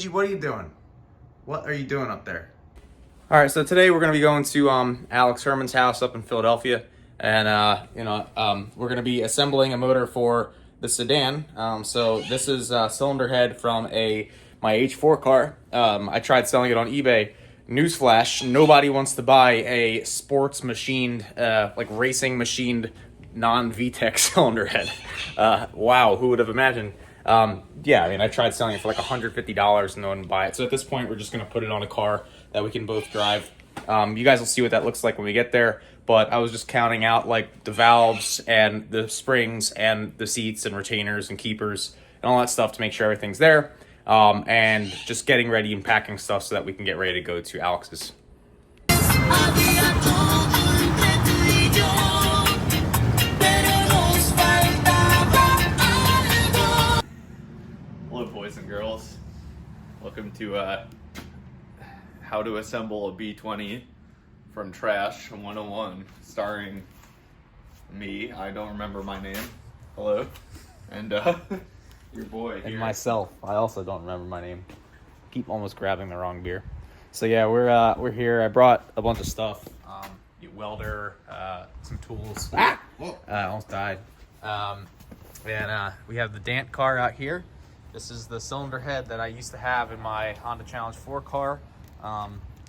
What are you doing? What are you doing up there? All right, so today we're gonna be going to Alex Herman's house up in Philadelphia, and we're gonna be assembling a motor for the sedan. So this is a cylinder head from my H4 car. I tried selling it on eBay. Newsflash: nobody wants to buy a sports machined, like racing machined, non-VTEC cylinder head. Wow, who would have imagined? Yeah, I mean, I tried selling it for like $150 and no one would buy it. So at this point, we're just going to put it on a car that we can both drive. You guys will see what that looks like when we get there. But I was just counting out like the valves and the springs and the seats and retainers and keepers and all that stuff to make sure everything's there. And just getting ready and packing stuff so that we can get ready to go to Alex's. Hello, boys and girls. Welcome to How to Assemble a B20 from Trash 101, starring me. I don't remember my name. Hello. And your boy here. And myself. I also don't remember my name. Keep almost grabbing the wrong beer. So yeah, we're here. I brought a bunch of stuff. Welder, some tools. Almost died. And we have the Dant car out here. This is the cylinder head that I used to have in my Honda Challenge 4 car.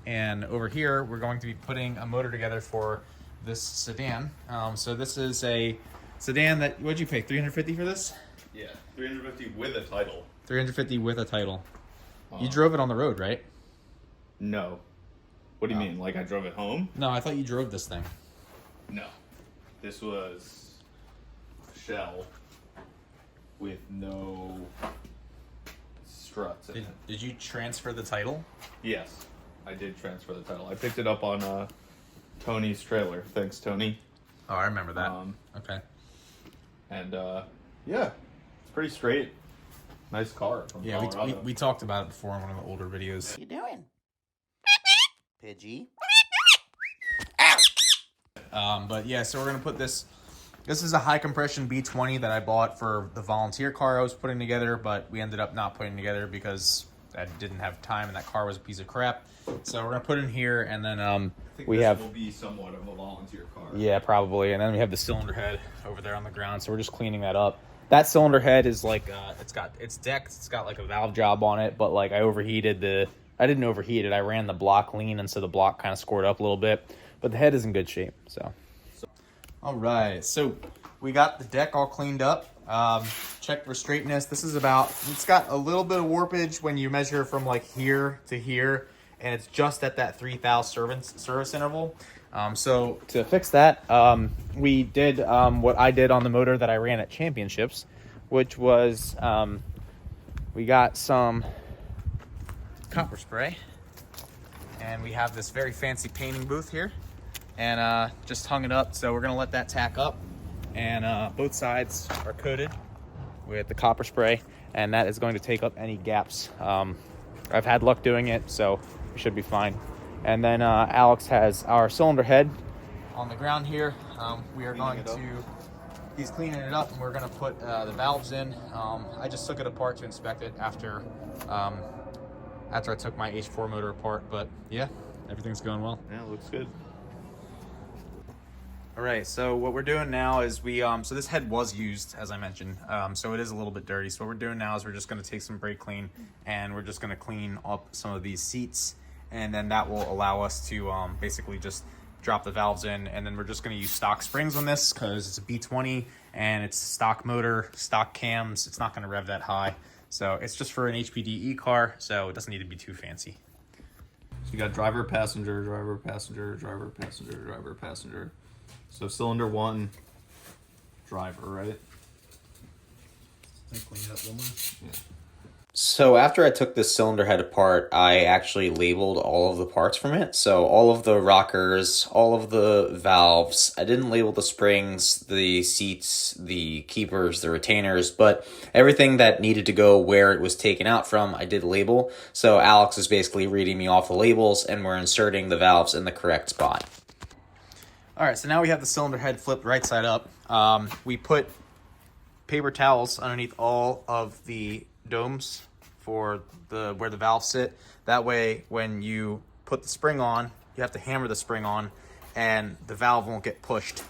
And over here, we're going to be putting a motor together for this sedan. So this is a sedan that, what'd you pay, $350 for this? Yeah, $350 with a title. $350 with a title. You drove it on the road, right? No. What do you mean? Like I drove it home? No, I thought you drove this thing. No. This was a shell with no struts in it. Did you transfer the title? Yes, I did transfer the title. I picked it up on Tony's trailer. Thanks, Tony. Oh, I remember that. Okay. And yeah, it's pretty straight. Nice car from Colorado. we talked about it before in one of the older videos. What you doing? Pidgey. But yeah, so we're gonna put this. This is a high compression B20 that I bought for the volunteer car I was putting together, but we ended up not putting together because I didn't have time and that car was a piece of crap. So we're gonna put it in here, and then I think this will be somewhat of a volunteer car. Yeah, probably. And then we have the cylinder head over there on the ground, so we're just cleaning that up. That cylinder head is like it's decked. It's got like a valve job on it, but like I didn't overheat it. I ran the block lean, and so the block kind of scored up a little bit, but the head is in good shape. So all right, so we got the deck all cleaned up. Checked for straightness. This is it's got a little bit of warpage when you measure from like here to here, and it's just at that 3,000 service interval. So to fix that, we did what I did on the motor that I ran at championships, which was we got some copper spray, and we have this very fancy painting booth here, and just hung it up. So we're gonna let that tack up, and both sides are coated with the copper spray, and that is going to take up any gaps. I've had luck doing it, so we should be fine. And then Alex has our cylinder head on the ground here. We are going to, he's cleaning it up, and we're gonna put the valves in. I just took it apart to inspect it after I took my H4 motor apart, but yeah, everything's going well. Yeah, it looks good. All right, so what we're doing now is so this head was used, as I mentioned, so it is a little bit dirty. So what we're doing now is we're just gonna take some brake clean, and we're just gonna clean up some of these seats, and then that will allow us to basically just drop the valves in, and then we're just gonna use stock springs on this because it's a B20 and it's stock motor, stock cams. It's not gonna rev that high. So it's just for an HPDE car, so it doesn't need to be too fancy. So you got driver, passenger, driver, passenger, driver, passenger, driver, passenger. So cylinder one, driver, right? Clean it up one more. Yeah. So after I took this cylinder head apart, I actually labeled all of the parts from it. So all of the rockers, all of the valves. I didn't label the springs, the seats, the keepers, the retainers, but everything that needed to go where it was taken out from, I did label. So Alex is basically reading me off the labels, and we're inserting the valves in the correct spot. All right, so now we have the cylinder head flipped right side up. We put paper towels underneath all of the domes for where the valves sit. That way, when you put the spring on, you have to hammer the spring on, and the valve won't get pushed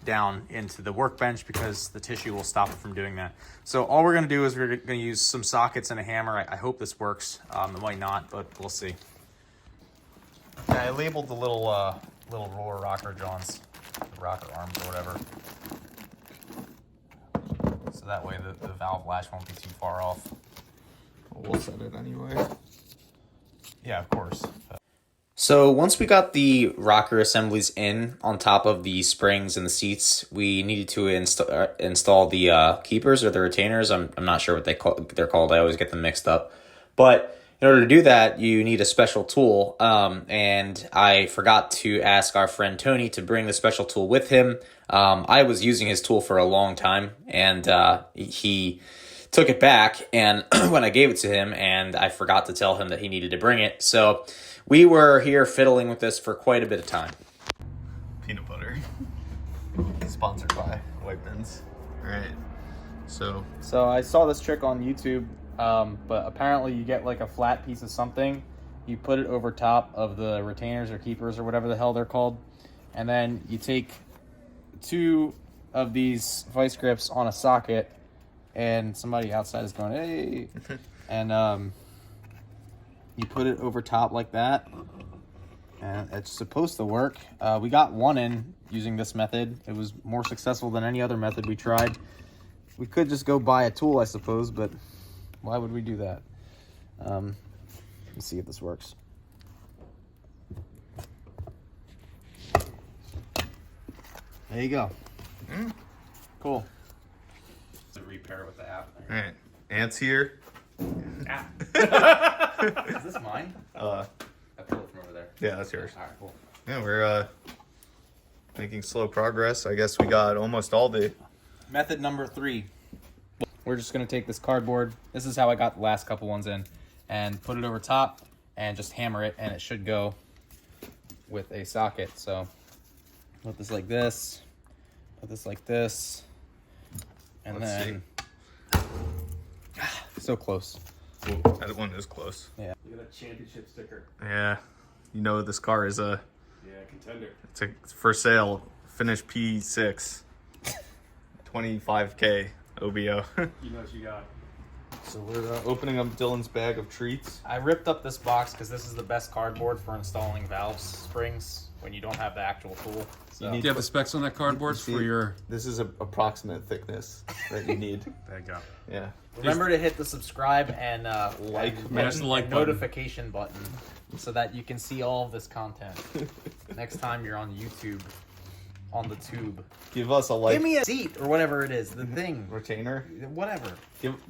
down into the workbench because the tissue will stop it from doing that. So all we're going to do is we're going to use some sockets and a hammer. I hope this works. It might not, but we'll see. I labeled the little roller rocker johns, the rocker arms or whatever. So that way the valve latch won't be too far off. We'll set it anyway. Yeah, of course. So once we got the rocker assemblies in on top of the springs and the seats, we needed to install the keepers or the retainers. I'm not sure what they're called. I always get them mixed up. But in order to do that, you need a special tool. And I forgot to ask our friend Tony to bring the special tool with him. I was using his tool for a long time, and he took it back and when I gave it to him, and I forgot to tell him that he needed to bring it. So we were here fiddling with this for quite a bit of time. Peanut butter. Sponsored by White Bins. Alright. So I saw this trick on YouTube, but apparently you get like a flat piece of something, you put it over top of the retainers or keepers or whatever the hell they're called, and then you take 2 of these vice grips on a socket, and somebody outside is going, hey, and you put it over top like that, and it's supposed to work. We got one in using this method. It was more successful than any other method we tried. We could just go buy a tool, I suppose, but why would we do that? Let's see if this works. There you go. Cool. To repair it with the app. alright. Ant's here. Is this mine? I pulled it from over there. Yeah, that's yours. All right, cool. Yeah, we're making slow progress. I guess we got almost all the Method number 3. We're just going to take this cardboard. This is how I got the last couple ones in. And put it over top and just hammer it, and it should go with a socket. So put this like this. Put this like this. And Let's then... So close. Ooh, that one is close. Yeah. You got a championship sticker. Yeah. You know this car is Yeah, contender. it's for sale. Finish P6. 25K OBO. You know what you got. So we're opening up Dylan's bag of treats. I ripped up this box because this is the best cardboard for installing valve springs when you don't have the actual tool. So. Do you have the specs on that cardboard for your... This is an approximate thickness that you need. There you go. Yeah. Remember to hit the subscribe and Smash the like button. notification button so that you can see all of this content next time you're on YouTube, on the tube. Give us a like. Give me a seat or whatever it is, the thing, Retainer. whatever.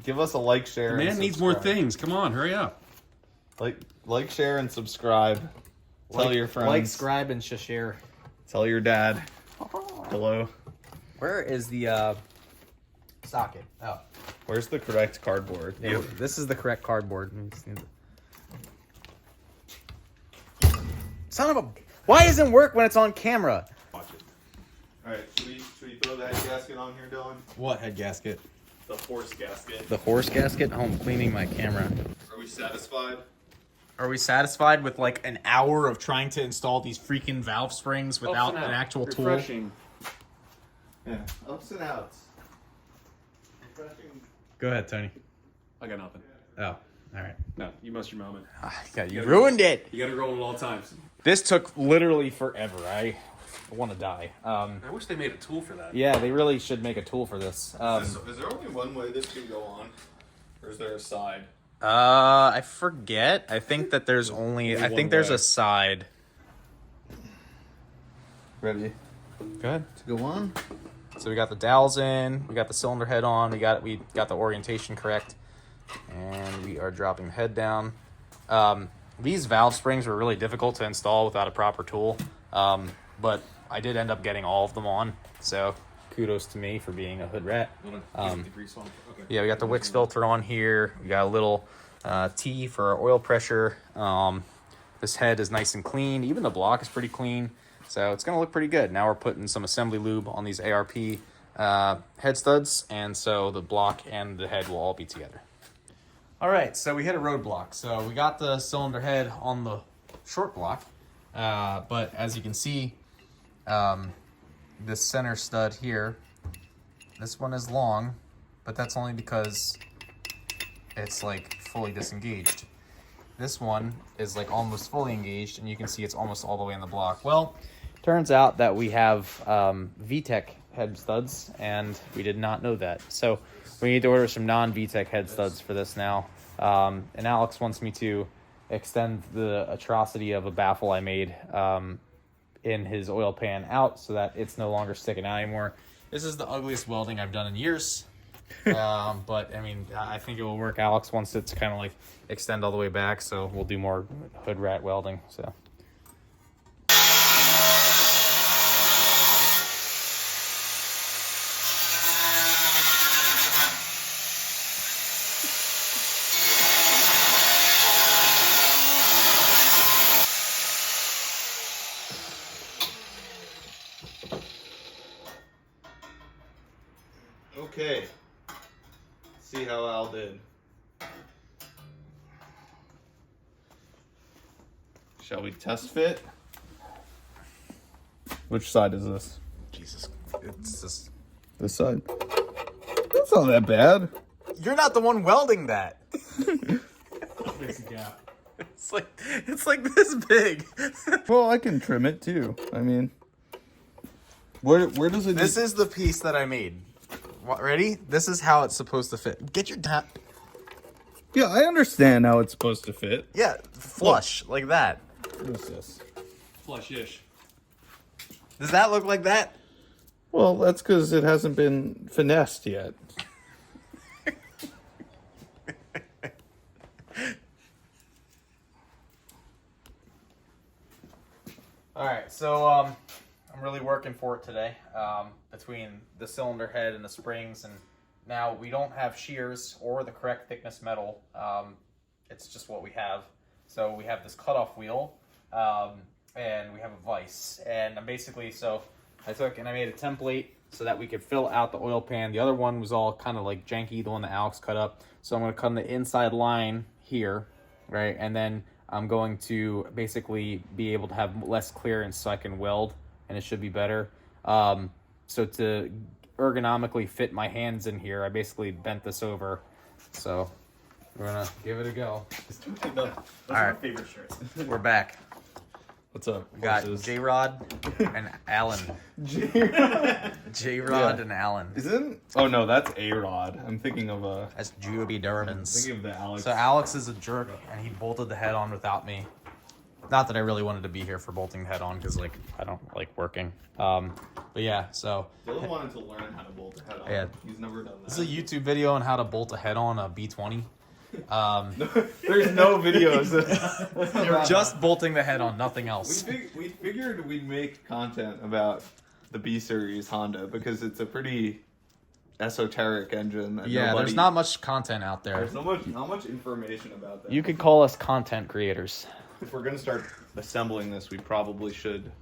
Give us a like, share. The man and needs more subscribe. things. Come on, hurry up. Like, share, and subscribe. Tell your friends. Like, subscribe, and share. Tell your dad. Hello. Where is the socket? Oh, Where's the correct cardboard? yeah, this is the correct cardboard. Son of a! Why doesn't it work when it's on camera? Watch it. All right. Should we throw that gasket on here, Dylan? What head gasket? The horse gasket. The horse gasket? Oh, I'm cleaning my camera. Are we satisfied? Are we satisfied with like an hour of trying to install these freaking valve springs without an actual tool? Refreshing. Yeah. Ups and outs. Refreshing. Go ahead, Tony. I got nothing. Oh, all right. No, you must your moment. You ruined it. You got to roll at all times. This took literally forever. I want to die. I wish they made a tool for that. Yeah, they really should make a tool for this. Is there only one way this can go on? Or is there a side? I forget. I think that there's only. I think there's a side. Ready? Good. To go on? So we got the dowels in. We got the cylinder head on. We got the orientation correct, and we are dropping the head down. These valve springs were really difficult to install without a proper tool, but I did end up getting all of them on. So kudos to me for being a hood rat. Okay. Yeah, we got the Wix filter on here. We got a little T for our oil pressure. This head is nice and clean. Even the block is pretty clean. So it's going to look pretty good. Now we're putting some assembly lube on these ARP head studs. And so the block and the head will all be together. All right, so we hit a roadblock. So we got the cylinder head on the short block, but as you can see, this center stud here, this one is long, but that's only because it's like fully disengaged. This one is like almost fully engaged, and you can see it's almost all the way in the block. Well, turns out that we have VTEC head studs, and we did not know that. So we need to order some non-VTEC head studs for this now. And Alex wants me to extend the atrocity of a baffle I made in his oil pan out so that it's no longer sticking out anymore. This is the ugliest welding I've done in years. But I mean, I think it will work. Alex wants it to kind of like extend all the way back, so we'll do more hood rat welding. So. Okay. See how Al did. Shall we test fit? Which side is this? Jesus, it's just... This side. That's not that bad. You're not the one welding that. There's a gap. It's like this big. Well, I can trim it too. I mean, where does it? This is the piece that I made. Ready? This is how it's supposed to fit. Get your tap. Yeah, I understand how it's supposed to fit. Yeah, flush like that. What is this? Flush-ish. Does that look like that? Well, that's because it hasn't been finessed yet. All right, so I'm really working for it today. Between the cylinder head and the springs, and now we don't have shears or the correct thickness metal. It's just what we have. So we have this cutoff wheel, and we have a vise. And I'm basically, so I took and I made a template so that we could fill out the oil pan. The other one was all kind of like janky, the one that Alex cut up. So I'm going to cut the inside line here, right? And then I'm going to basically be able to have less clearance so I can weld, and it should be better. So to ergonomically fit my hands in here, I basically bent this over. So we're gonna give it a go. All right. Favorite shirts. We're back. What's up? We got J-Rod and Alan. J-Rod and Alan. Isn't? Oh no, that's A-Rod. I'm thinking of a. That's Juby Durbans. Thinking of the Alex. So Alex is a jerk, and he bolted the head on without me. Not that I really wanted to be here for bolting the head on, because like I don't like working. But yeah, so Dylan wanted to learn how to bolt a head on. Yeah. He's never done that. this is a YouTube video on how to bolt a head on a B20. There's no videos. You're just bolting the head on, nothing else. We figured we'd make content about the B series Honda because it's a pretty esoteric engine. That Yeah, there's not much content out there. There's not much information about that. You could call us content creators. If we're gonna start assembling this, we probably should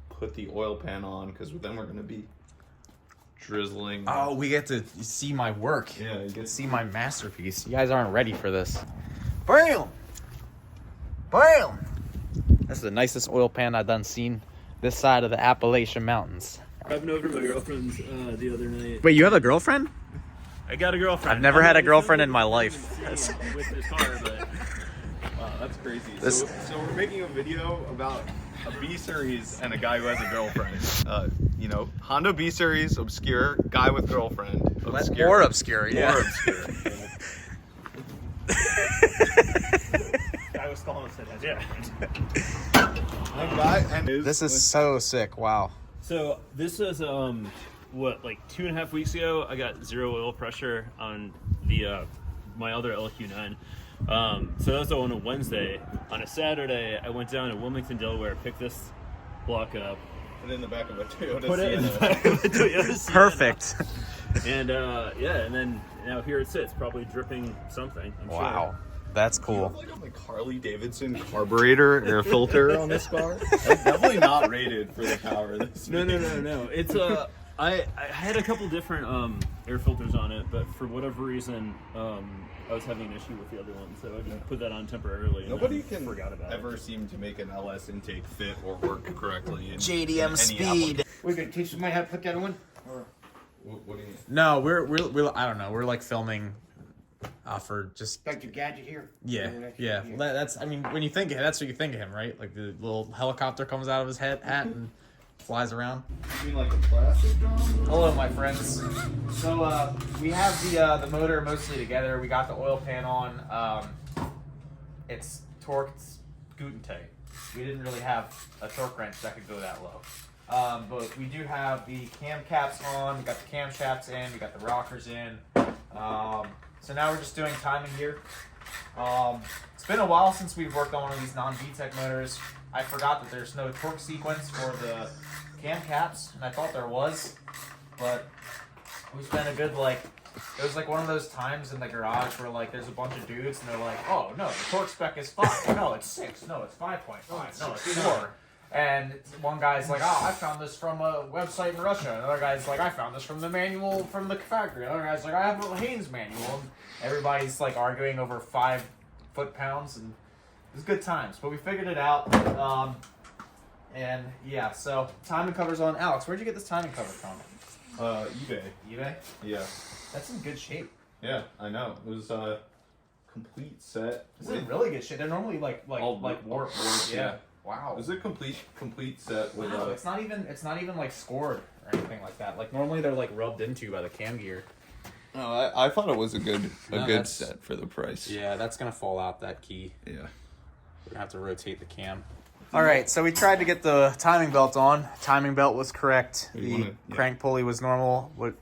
put the oil pan on because then we're gonna be drizzling. Oh, we get to see my work. Yeah, you Get to get see my masterpiece. You guys aren't ready for this. Bam! Bam! That's the nicest oil pan I've done seen this side of the Appalachian Mountains. Driving over to my girlfriend's the other night. Wait, you have a girlfriend? I got a girlfriend. I've never had a girlfriend in my I life. haven't seen with this car, but Wow, that's crazy. This- So we're making a video about a B series and a guy who has a girlfriend. Honda B series, obscure, guy with girlfriend. Obscure. More obscure, yeah. More obscure. I was calling it that. Yeah. This is so sick. Wow. So this is like 2.5 weeks ago. I got zero oil pressure on the my other LQ9. So that was on a Wednesday. On a Saturday, I went down to Wilmington, Delaware, picked this block up, Put it in the back of a Toyota put it in the Sienna. back of a Toyota Sienna. Perfect. And and then now here it sits, probably dripping something. I'm Wow. That's You cool. have like a Harley Davidson carburetor air filter on this car. That's definitely not rated for the power. Sure. No. It's I had a couple different air filters on it, but for whatever reason, I was having an issue with the other one, so I just put that on temporarily. And Nobody then can forgot about ever it. seem to make an LS intake fit or work correctly. In JDM any speed. We're gonna teach somebody how to put that on? What do you mean? No, we're I don't know. We're like filming for just Like your gadget here? yeah. That's I mean when you think of that's what you think of him, right? Like the little helicopter comes out of his hat and flies around. You mean like a plastic drum? Hello, my friends. So we have the motor mostly together. We got the oil pan on. It's torqued Guten tight. We didn't really have a torque wrench that could go that low. But we do have the cam caps on. We got the camshafts in. We got the rockers in. So now we're just doing timing here. It's been a while since we've worked on one of these non-VTEC motors. I forgot that there's no torque sequence for the cam caps, and I thought there was, but we spent a good it was like one of those times in the garage where like there's a bunch of dudes and they're like, oh no, the torque spec is 5, no it's 6, no it's 5.5, no it's 4. And one guy's like, oh, I found this from a website in Russia. Another guy's like, I found this from the manual from the factory. Another guy's like, I have a Haynes manual. And everybody's like arguing over 5 foot-pounds, and it was good times. But we figured it out. And yeah, so timing cover's on. Alex, where'd you get this timing cover from? eBay. eBay? Yeah. That's in good shape. Yeah, I know. It was a complete set. This is in really good shape. They're normally like warped. Yeah. Wow. It was a complete set with Wow, it's not even like scored or anything like that. Like normally they're like rubbed into by the cam gear. No, I thought it was a good that's- set for the price. Yeah, that's gonna fall out, that key. Yeah. We're gonna have to rotate the cam. All right, so we tried to get the timing belt on. Timing belt was correct. The crank pulley was normal. What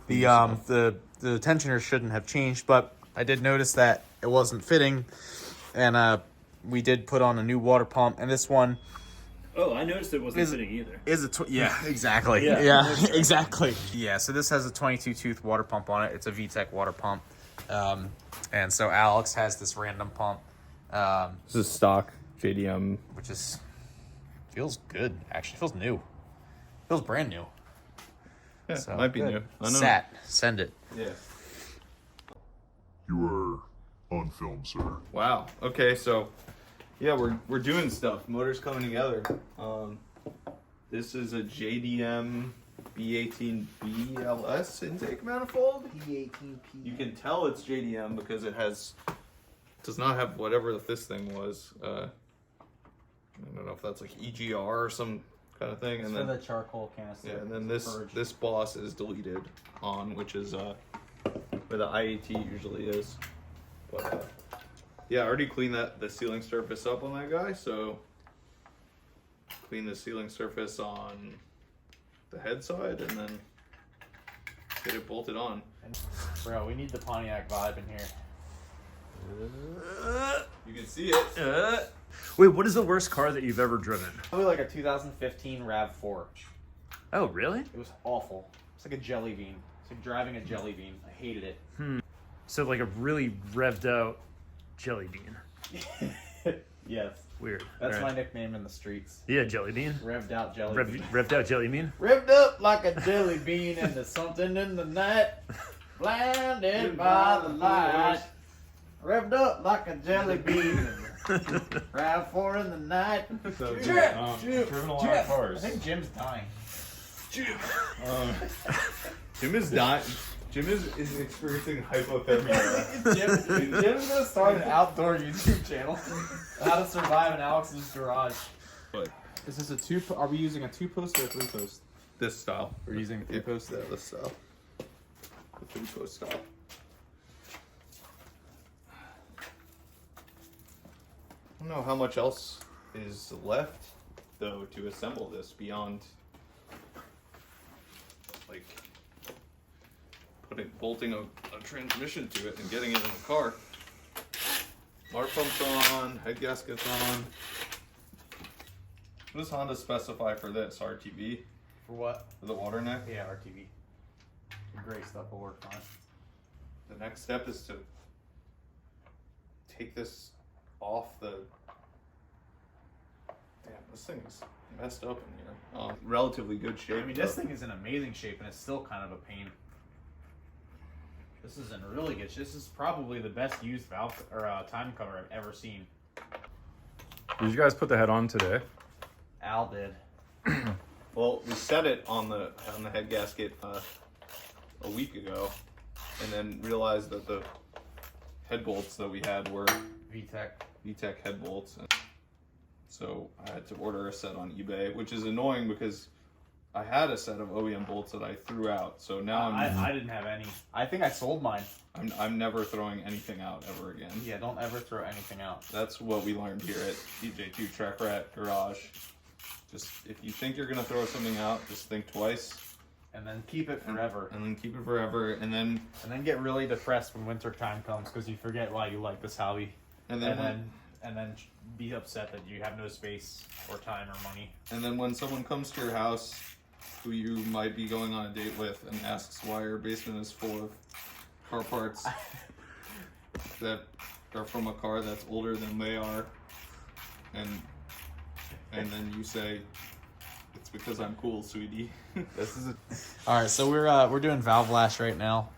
the tensioner shouldn't have changed, but I did notice that it wasn't fitting, and we did put on a new water pump, and this one Oh, I noticed it wasn't fitting either. is yeah, exactly. Yeah. Yeah, exactly. Yeah, so this has a 22 tooth water pump on it. It's a VTEC water pump, and so Alex has this random pump. This is stock JDM. Which is feels good. Actually, feels new. Feels brand new. Yeah, So, might be good. new. I don't know. Sat, send it. Yeah. You are on film, sir. Wow. Okay, so yeah, we're doing stuff. Motor's coming together. This is a JDM B18B LS intake manifold. P18P. You can tell it's JDM because it does not have whatever this thing was. I don't know if that's like EGR or some kind of thing. It's And for then the charcoal canister. yeah, and then this boss is deleted on, which is where the IAT usually is. But yeah, I already cleaned the sealing surface up on that guy, so clean the sealing surface on the head side and then get it bolted on. Bro, we need the Pontiac vibe in here. You can see it. Wait, what is the worst car that you've ever driven? Probably like a 2015 RAV4. Oh, really? It was awful. It's like a jelly bean. It's like driving a jelly bean. I hated it. So like a really revved out jelly bean. Yes. Weird. That's All my right. nickname in the streets. Yeah, jelly bean. Revved out jelly bean. Revved out jelly bean. Revved up like a jelly bean into something in the night. Blinded by the light. Revved up like a jelly bean. RAV4 in the night. So, Jim, driven a lot of cars. I think Jim's dying. Jim is dying. Jim is experiencing hypothermia. Jim's gonna start an outdoor YouTube channel. How to survive in Alex's garage. But Is this a two? Are we using a 2-post or a 3-post? this style. We're using a 3-post. Yeah, this style. The 3-post style. I don't know how much else is left, though, to assemble this beyond, like, bolting a transmission to it and getting it in the car. Water pump's on, head gasket's on. What does Honda specify for this? RTV? For what? For the water neck? Yeah, RTV. The gray stuff will work fine. The next step is to take this off the. Damn, this thing is messed up in here. Relatively good shape. I mean, this thing is in amazing shape, and it's still kind of a pain. This is in really good. This is probably the best used valve or time cover I've ever seen. Did you guys put the head on today? Al did. Well, we set it on the head gasket a week ago, and then realized that the head bolts that we had were VTEC head bolts. So I had to order a set on eBay, which is annoying because I had a set of OEM bolts that I threw out. So now I didn't have any. I think I sold mine. I'm never throwing anything out ever again. Yeah, don't ever throw anything out. That's what we learned here at DJ2 Track Rat Garage. Just if you think you're gonna throw something out, just think twice. And then keep it forever. And then keep it forever. And then get really depressed when winter time comes because you forget why you like this hobby. And then be upset that you have no space or time or money. And then when someone comes to your house who you might be going on a date with and asks why your basement is full of car parts that are from a car that's older than they are, and then you say, "It's because I'm cool, sweetie." All right, so we're doing valve lash right now.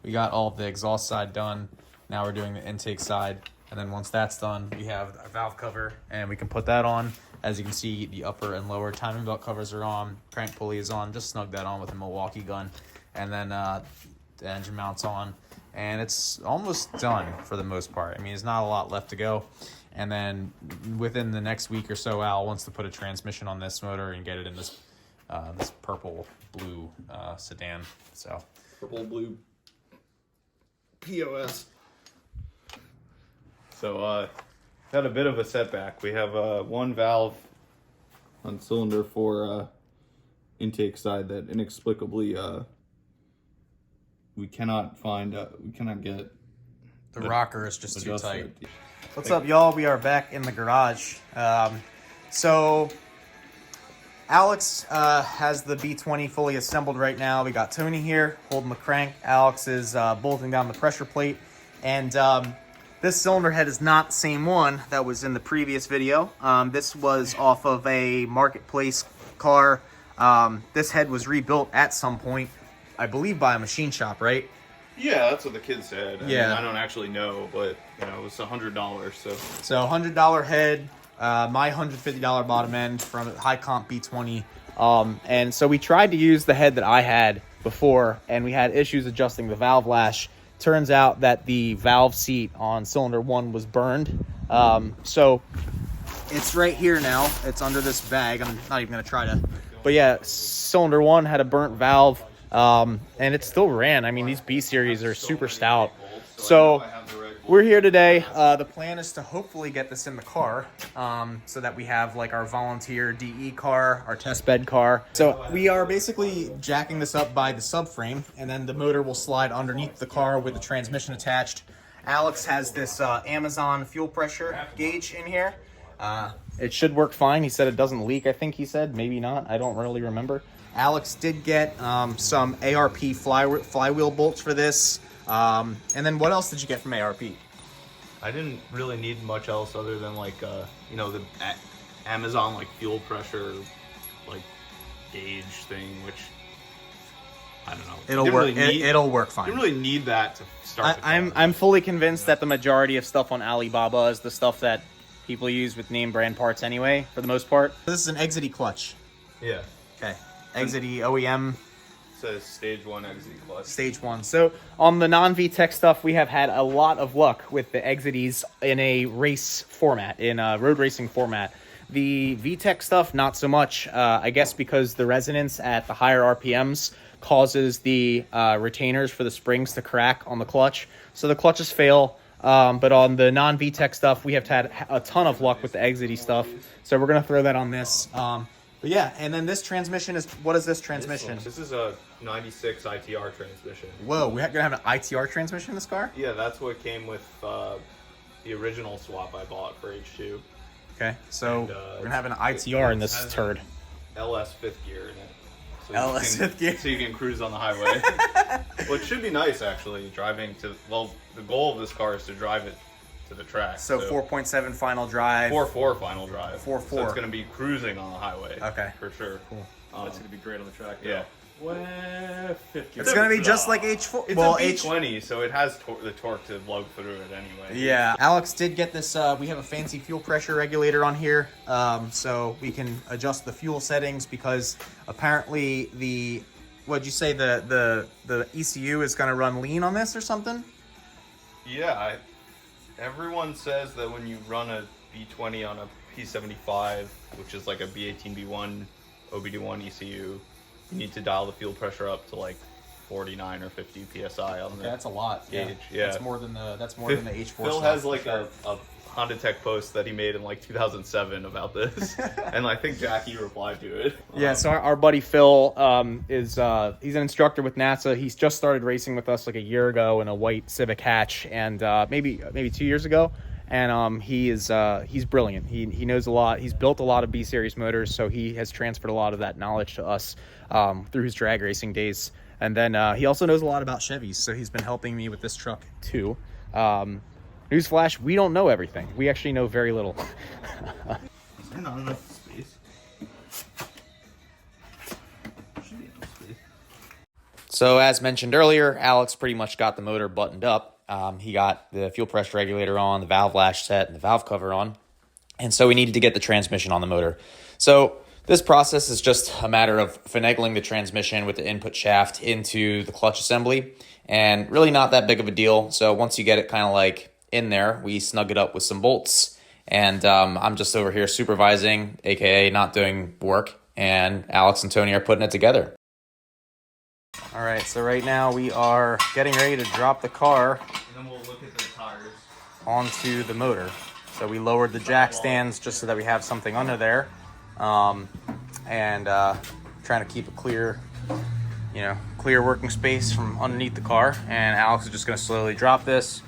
We got all the exhaust side done. Now we're doing the intake side, and then once that's done, we have our valve cover, and we can put that on. As you can see, the upper and lower timing belt covers are on. Crank pulley is on. Just snug that on with a Milwaukee gun, and then the engine mounts on, and it's almost done for the most part. I mean, there's not a lot left to go. And then within the next week or so, Al wants to put a transmission on this motor and get it in this this purple blue sedan. So Purple blue POS. So had a bit of a setback. We have one valve on cylinder 4 intake side that inexplicably we cannot find. We cannot get. the rocker is just too adjusted. tight. What's up, y'all? We are back in the garage. So Alex has the B20 fully assembled right now. We got Tony here holding the crank. Alex is bolting down the pressure plate. And this cylinder head is not the same one that was in the previous video. This was off of a marketplace car. This head was rebuilt at some point, I believe by a machine shop, right? Yeah, that's what the kid said. I Yeah. mean, I don't actually know, but you know, it was $100. So $100 head, my $150 bottom end from a high comp B20. And so we tried to use the head that I had before, and we had issues adjusting the valve lash. Turns out that the valve seat on cylinder 1 was burned. So it's right here now. It's under this bag. I'm not even going to try to. But yeah, cylinder 1 had a burnt valve, and it still ran. I mean, these B series are super stout. So we're here today. The plan is to hopefully get this in the car, so that we have like our volunteer DE car, our test bed car. So we are basically jacking this up by the subframe, and then the motor will slide underneath the car with the transmission attached. Alex has this Amazon fuel pressure gauge in here. It should work fine. He said it doesn't leak, I think he said. Maybe not. I don't really remember. Alex did get some ARP flywheel bolts for this. And then what else did you get from ARP? I didn't really need much else other than like you know, the Amazon like fuel pressure like gauge thing, which I don't know. It'll work. It'll work fine. Didn't really need that to start. I'm fully convinced that the majority of stuff on Alibaba is the stuff that people use with name brand parts anyway, for the most part. This is an Exity clutch. Yeah. Okay. Exity OEM. It says stage 1 Exity clutch. Stage 1. So on the non-VTEC stuff, we have had a lot of luck with the Exities in a race format, in a road racing format. The VTEC stuff, not so much, I guess because the resonance at the higher RPMs causes the retainers for the springs to crack on the clutch. So the clutches fail. But on the non-VTEC stuff, we have had a ton of luck with the Exity stuff. So we're going to throw that on this. But yeah, and then this transmission is, what is this transmission? This is a 96 ITR transmission. Whoa, we're going to have an ITR transmission in this car? Yeah, that's what came with the original swap I bought for H2. Okay, so And, we're going to have an ITR in this turd. LS 5th gear in it. So LS 5th gear. So you can cruise on the highway. Which should be nice, actually, driving to, well, the goal of this car is to drive it to the track. So 4.7 final drive. 4.4 final drive. 4.4. So it's going to be cruising on the highway. Okay. For sure. Cool. That's gonna be great on the track. Yeah. It's gonna be just like H4. It's well, a B20, so it has the torque to lug through it anyway. Yeah, Alex did get this. We have a fancy fuel pressure regulator on here, so we can adjust the fuel settings because apparently what'd you say, the ECU is gonna run lean on this or something? Yeah, everyone says that when you run a B20 on a P75, which is like a B18, B1, OBD1 ECU, you need to dial the fuel pressure up to like 49 or 50 psi on the That's a lot. gauge. Yeah. That's more than the H4. Phil has like a Honda Tech post that he made in like 2007 about this, and I think Jackie replied to it. Yeah, so our buddy Phil he's an instructor with NASA. He's just started racing with us like a year ago in a white Civic hatch, and maybe 2 years ago. And he's brilliant. He knows a lot. He's built a lot of B series motors, so he has transferred a lot of that knowledge to us through his drag racing days. And then he also knows a lot about Chevys, so he's been helping me with this truck too. Newsflash: we don't know everything. We actually know very little. Is there not enough space? Should be enough space. So as mentioned earlier, Alex pretty much got the motor buttoned up. He got the fuel pressure regulator on, the valve latch set, and the valve cover on. And so we needed to get the transmission on the motor. So this process is just a matter of finagling the transmission with the input shaft into the clutch assembly, and really not that big of a deal. So once you get it kind of like in there, we snug it up with some bolts, and I'm just over here supervising, aka not doing work, and Alex and Tony are putting it together. All right, so right now we are getting ready to drop the car And then we'll look at the tires. onto the motor. So we lowered the jack stands just so that we have something under there, and trying to keep a clear working space from underneath the car. And Alex is just going to slowly drop this,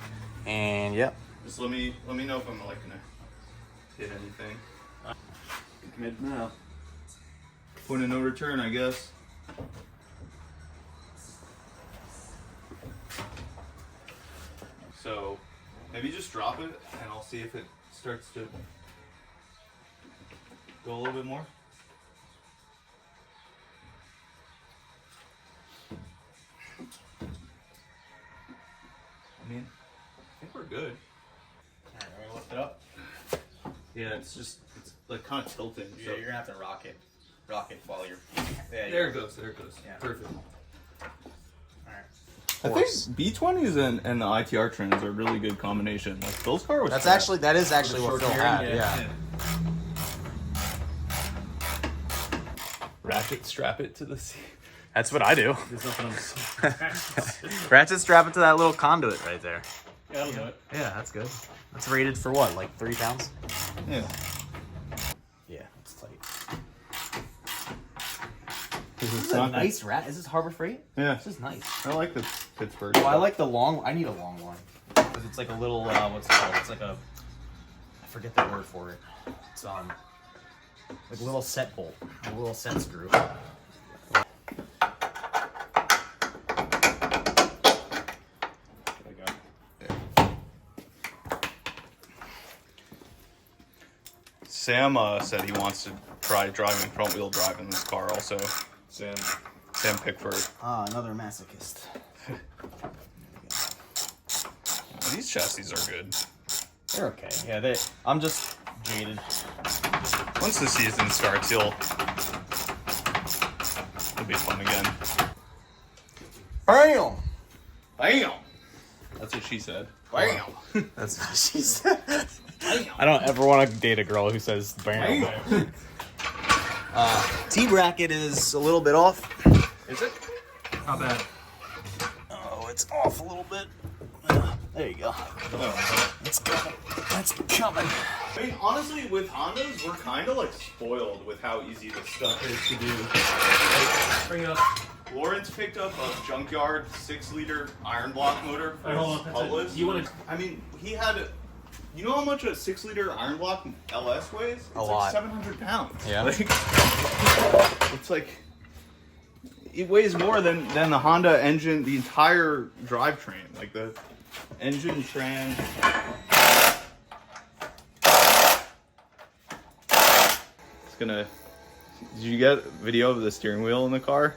and yep. Just let me know if I'm like gonna hit anything. Committed now. Point of no return, I guess. So maybe just drop it, and I'll see if it starts to go a little bit more. I mean, I think we're good. All right, let me lift it up. Yeah, it's like kind of tilting. Yeah, you're gonna have to rock it while you're. Yeah, There it goes. Yeah. Perfect. All right. I think B20s and the ITR trends are a really good combination. Like Phil's car was. That is actually what Phil had. Yeah. Ratchet strap it to the seat. That's what I do. There's nothing else. Ratchet strap it to that little conduit right there. Yeah, that'll do it. Yeah, that's good. That's rated for what, like 3 pounds? Yeah. Yeah, it's tight. This This is a nice rat. Is this Harbor Freight? Yeah. This is nice. I like the Pittsburgh. Oh, I like the long. I need a long one because it's like a little. What's it called? It's like a. I forget the word for it. It's like a little set bolt, a little set screw. Sam said he wants to try driving front wheel drive in this car also. Sam Pickford. Ah, another masochist. These chassis are good. They're okay. Yeah, I'm just jaded. Once the season starts, it'll be fun again. Bam! Bam! That's what she said. Bam! That's what she said. I don't ever want to date a girl who says bam. T-bracket is a little bit off. Is it? Not bad. Oh, it's off a little bit. There you go. It's coming. That's coming. I mean, honestly, with Hondas, we're kind of like spoiled with how easy this stuff is to do. Like, Bring it up. Lawrence picked up a junkyard 6-liter iron block motor for Hold his on. Cutlass. You want to? I mean, he had a. You know how much a 6-liter iron block LS weighs? It's A like lot. 700 pounds. Yeah. Like, it's like it weighs more than the Honda engine, the entire drivetrain, like the engine trans. It's gonna. Did you get video of the steering wheel in the car?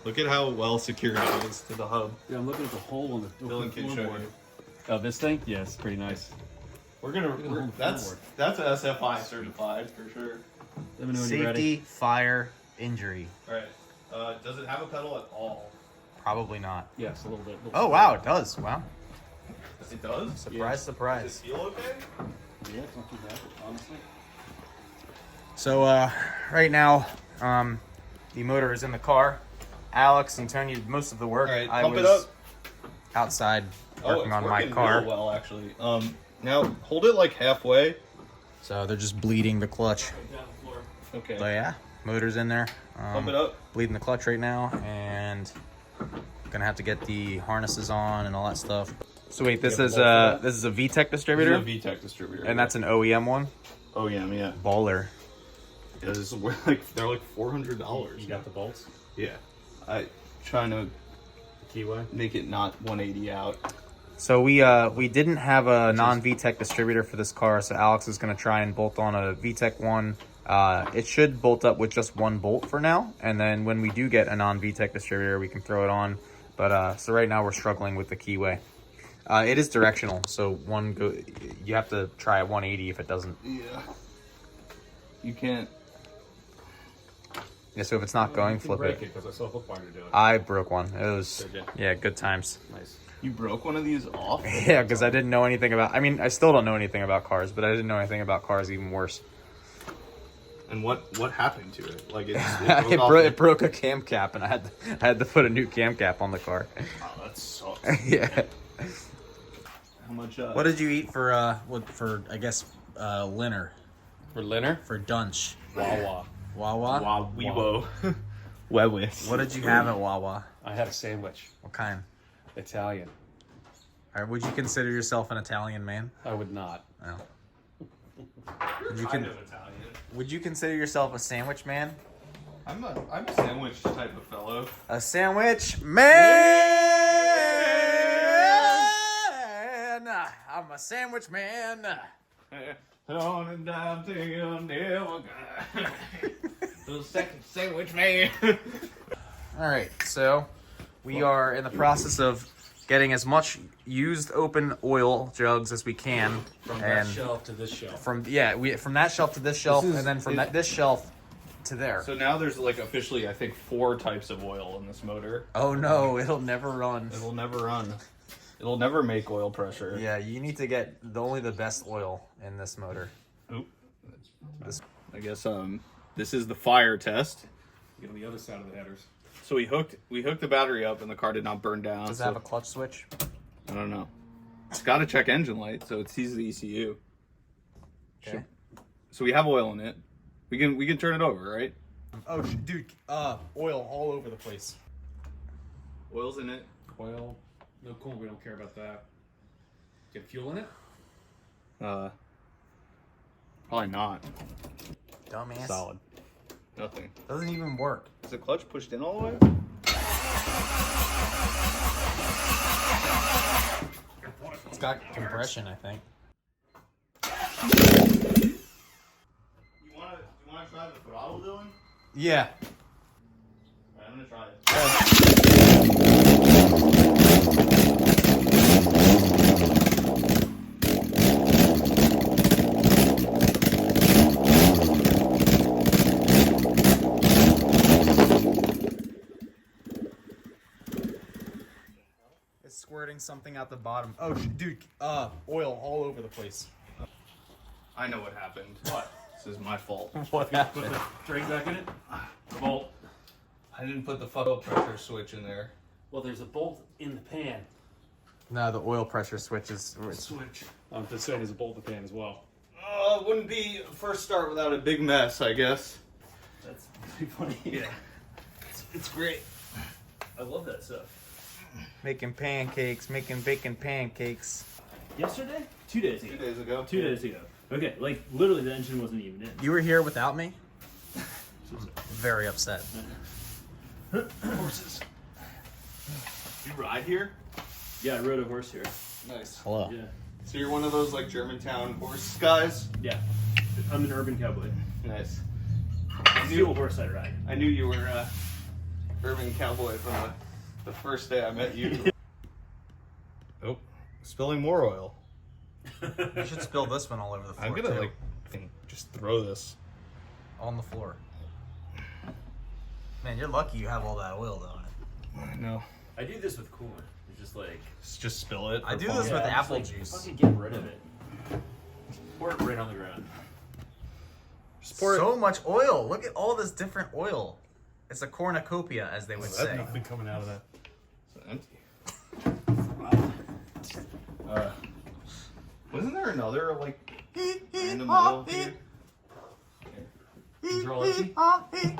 Look at how well secured it is to the hub. Yeah, I'm looking at the hole on the Dylan can show floorboard. you. Oh, this thing? Yeah, it's pretty nice. That's SFI certified for sure. Let me know when you're ready. Safety, fire, injury. All right. Does it have a pedal at all? Probably not. Yes, a little bit. Oh wow, it does. Wow. It does. Surprise, Does surprise. it feel okay? Yeah, it's not too bad, honestly. So right now, the motor is in the car. Alex and Tony did most of the work. All right, I pump was it up. outside working on my working car. real well, actually. Now hold it like halfway. So they're just bleeding the clutch. Okay. So yeah, motor's in there. Pump it up. Bleeding the clutch right now, and gonna have to get the harnesses on and all that stuff. So wait, this is a VTEC distributor, This is a VTEC distributor. and that's an OEM one. Oh yeah. Baller. Yeah, this is they're like $400. You got the bolts? Yeah. I trying to Keyway? make it not 180 out. So we didn't have a non-VTEC distributor for this car, so Alex is gonna try and bolt on a VTEC one. It should bolt up with just one bolt for now, and then when we do get a non-VTEC distributor, we can throw it on. But so right now we're struggling with the keyway. It is directional, so you have to try a 180 if it doesn't. Yeah. You can't. Yeah, so if it's not going, flip break it. because I saw a bookbinder do it. I broke one. It was Did ya? yeah, good times. Nice. You broke one of these off? Yeah, because I didn't know anything about. I mean, I still don't know anything about cars, but I didn't know anything about cars even worse. And what happened to it? Like it It broke a cam cap, and I had to put a new cam cap on the car. Oh, that sucks. Yeah. How much? What did you eat for I guess Linner For Linner? for Dunch? Wawa. Wawa. Weebo. Webwis. What did you have at Wawa? I had a sandwich. What kind? Italian. All right, would you consider yourself an Italian man? I would not. No. Italian. Would you consider yourself a sandwich man? I'm a sandwich type of fellow. A sandwich man. I'm a sandwich man. On and down to you never the second sandwich man. All right, so we are in the process of getting as much used open oil jugs as we can, From and that shelf to this shelf. from that shelf to this shelf, is- and then from this shelf to there. So now there's like officially I think 4 types of oil in this motor. Oh no, it'll never run. It'll never run. It'll never make oil pressure. Yeah, you need to get only the best oil in this motor. Oop. I guess this is the fire test. Get on the other side of the headers. So we hooked the battery up and the car did not burn down. Does it so have a clutch switch? I don't know. It's got to check engine light, so it sees the ECU. Okay. So we have oil in it. We can turn it over, right? Oh, dude, oil all over the place. Oil's in it. Oil. No cool. We don't care about that. Get fuel in it? Probably not. Dumbass. Solid. Nothing. Doesn't even work. Is the clutch pushed in all the way? It's got compression, I think. You wanna try the throttle, Dylan? Yeah. Alright, I'm gonna try it. It's squirting something out the bottom. Oh, dude, oil all over the place. I know what happened. What? This is my fault. What happened? Drag back in it? The bolt. I didn't put the funnel pressure switch in there. Well, there's a bolt in the pan. No, the oil pressure switch is. Switch. I'm just saying there's a bolt in the pan as well. It wouldn't be a first start without a big mess, I guess. That's pretty funny. Yeah. It's great. I love that stuff. Making pancakes, making bacon pancakes. Yesterday? 2 days ago. 2 days ago. 2 days ago. Okay, like literally the engine wasn't even in. You were here without me? Very upset. Horses. You ride here? Yeah, I rode a horse here. Nice. Hello. Yeah. So you're one of those like Germantown horse guys? Yeah. I'm an urban cowboy. Nice. Fuel horse I ride. I knew you were urban cowboy from the first day I met you. Oh, spilling more oil. You should spill this one all over the floor. I'm gonna just throw this on the floor. Man, you're lucky you have all that oil though. I know. I do this with coolant. It's just like Just spill it. I do this yeah, with just, apple like, juice. Fucking get rid of it. Pour it right on the ground. So much oil. Look at all this different oil. It's a cornucopia, as they would That's say. nothing coming out of that. It's empty. Wasn't there another random oil here? These are all empty?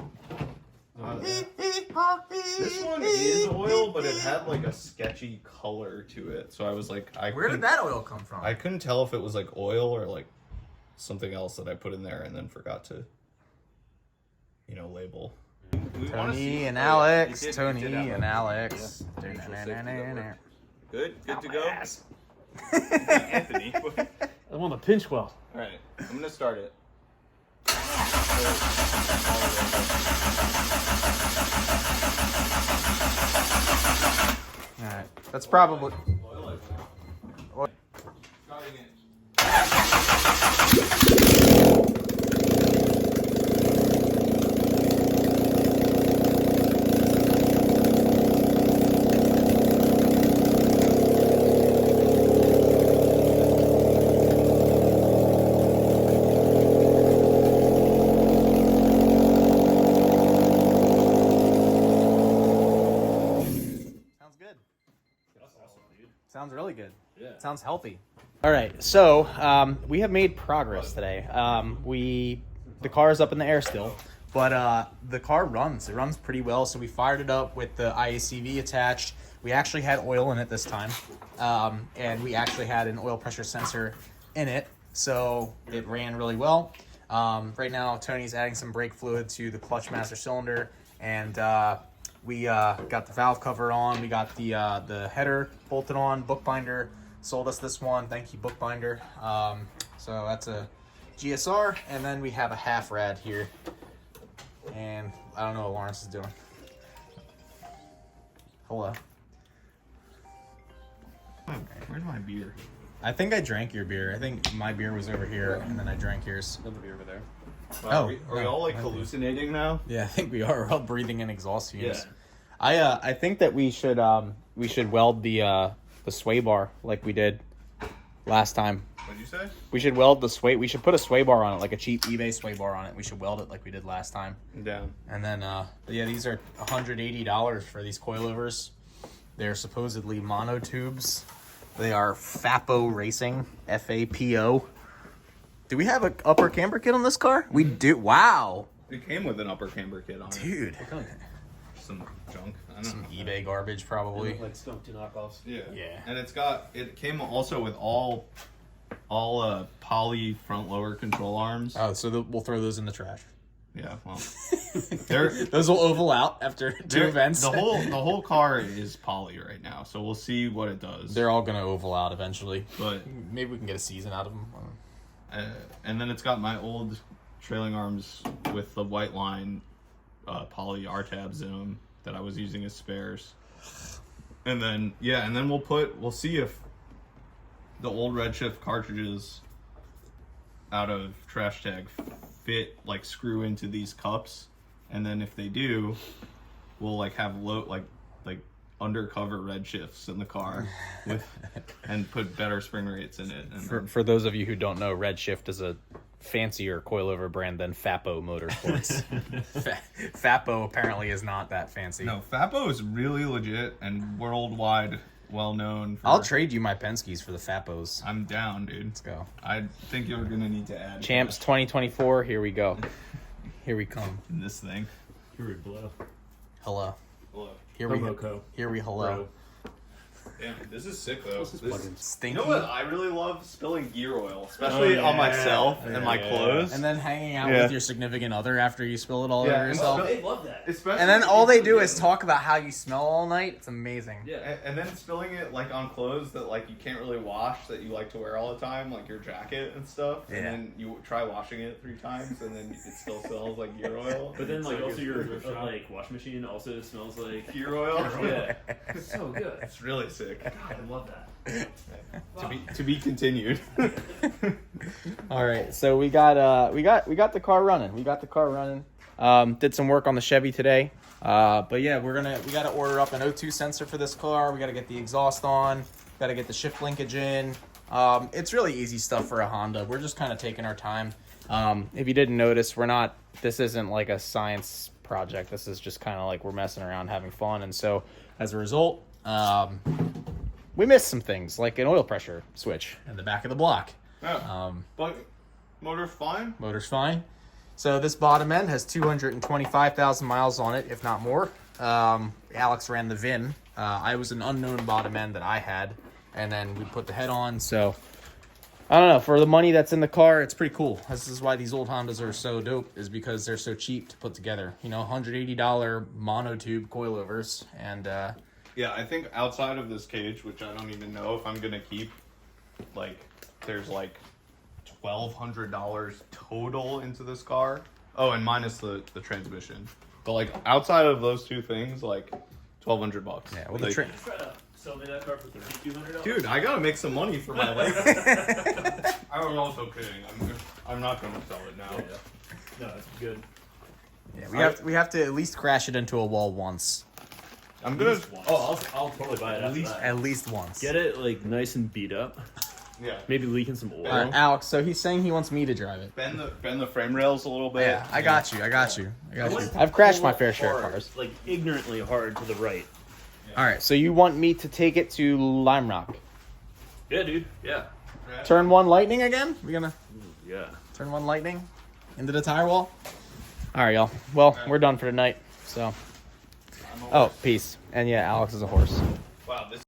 This one is oil, but it had a sketchy color to it. So I was like, Where did that oil come from? I couldn't tell if it was oil or something else that I put in there and then forgot to, label. Tony and Alex. Tony and Alex. Good to go. Anthony. I want the pinch well. All right, I'm gonna start it. Alright. That's probably. Starting it. Sounds good. Sounds really good. Yeah. Sounds healthy. All right, so we have made progress today. The car is up in the air still, but the car runs. It runs pretty well. So we fired it up with the IACV attached. We actually had oil in it this time, and we actually had an oil pressure sensor in it, so it ran really well. Right now, Tony's adding some brake fluid to the clutch master cylinder, and we got the valve cover on. We got the header bolted on. Bookbinder sold us this one. Thank you, Bookbinder. So that's a GSR, and then we have a half rad here. And I don't know what Lawrence is doing. Hello. Where's my beer? I think I drank your beer. I think my beer was over here, and then I drank yours. Another beer over there. Wow, are we no, all okay. hallucinating now? Yeah, I think we are. We're all breathing in exhaust fumes. Yeah. I think that we should weld the sway bar like we did last time. What'd you say? We should weld the sway. We should put a sway bar on it, like a cheap eBay sway bar on it. We should weld it like we did last time. Down. And then, yeah, these are $180 for these coilovers. They're supposedly monotubes. They are FAPO Racing, FAPO. Do we have an upper camber kit on this car? We do. Wow, It came with an upper camber kit on it. dude. Some junk. I don't Some know. eBay garbage, probably. Like Skunk 2 knockoffs. Yeah. Yeah. And it came also with all poly front lower control arms. Oh, so we'll throw those in the trash. Yeah, well. they're Those will oval out after two events. The whole car is poly right now, so we'll see what it does. They're all gonna oval out eventually. But Maybe we can get a season out of them. and then it's got my old trailing arms with the white line poly R tabs in them that I was using as spares. And then we'll see if the old Redshift cartridges out of trash tag fit, screw into these cups, and then if they do, we'll have low undercover Redshifts in the car and put better spring rates in it. And For those of you who don't know, Redshift is a fancier coilover brand than FAPO Motorsports. FAPO apparently is not that fancy. no, FAPO is really legit and worldwide well known. I'll trade you my Penske's for the FAPOs. I'm down, dude. Let's go. I think you're gonna need to add Champs 2024, here we go. Here we come. in this thing. Here we blow. Hello. Hello. Here we Homoco. Here we hello. Bro. Damn, this is sick though. You Stinky. know what? I really love spilling gear oil, especially on myself and my clothes. And then hanging out Yeah. with your significant other after you spill it all Yeah, over and yourself. They love that. Especially And then all they do is talk about how you smell all night. It's amazing. Yeah. And then spilling it like on clothes that like you can't really wash that you like to wear all the time, like your jacket and stuff. Yeah. And then you try washing it 3 times, and then it still smells like gear oil. But then, like, So also it's your really shot. like wash machine also smells like. gear oil. Yeah, it's so good. It's really sick. God, I love that. To be continued. All right, so we got the car running. We got the car running. Did some work on the Chevy today. But yeah, we got to order up an O2 sensor for this car. We got to get the exhaust on. Got to get the shift linkage in. It's really easy stuff for a Honda. We're just kind of taking our time. If you didn't notice, this isn't like a science project. This is just kind of like we're messing around, having fun. And so as a result, we missed some things like an oil pressure switch in the back of the block. Yeah. But motor's fine. Motor's fine. So this bottom end has 225,000 miles on it, if not more. Alex ran the VIN. I was an unknown bottom end that I had, and then we put the head on. So I don't know. For the money that's in the car, it's pretty cool. This is why these old Hondas are so dope, is because they're so cheap to put together. You know, $180 monotube coilovers, and Yeah, I think outside of this cage, which I don't even know if I'm gonna keep, like, there's like $1,200 total into this car. Oh, and minus the transmission. But like outside of those two things, like $1,200. yeah, well, Like, the Just try to sell me that car for $3,200. dude, I gotta make some money for my life. I'm also kidding. I'm not gonna sell it now. No, that's good. yeah, we have to at least crash it into a wall once. I'm gonna. Oh, I'll totally buy it. At least once. Get it like nice and beat up. Yeah. Maybe leaking some oil. All right, Alex. So he's saying he wants me to drive it. Bend the frame rails a little bit. Yeah, I got you. I went I've crashed my full fair share of hard, cars. like ignorantly hard to the right. All right, so you want me to take it to Lime Rock? Yeah, dude. Yeah. Turn 1 lightning again? We gonna Yeah. turn 1 lightning into the tire wall? All right, y'all. Well, we're done for tonight. So, oh, peace. And yeah, Alex is a horse. Wow, this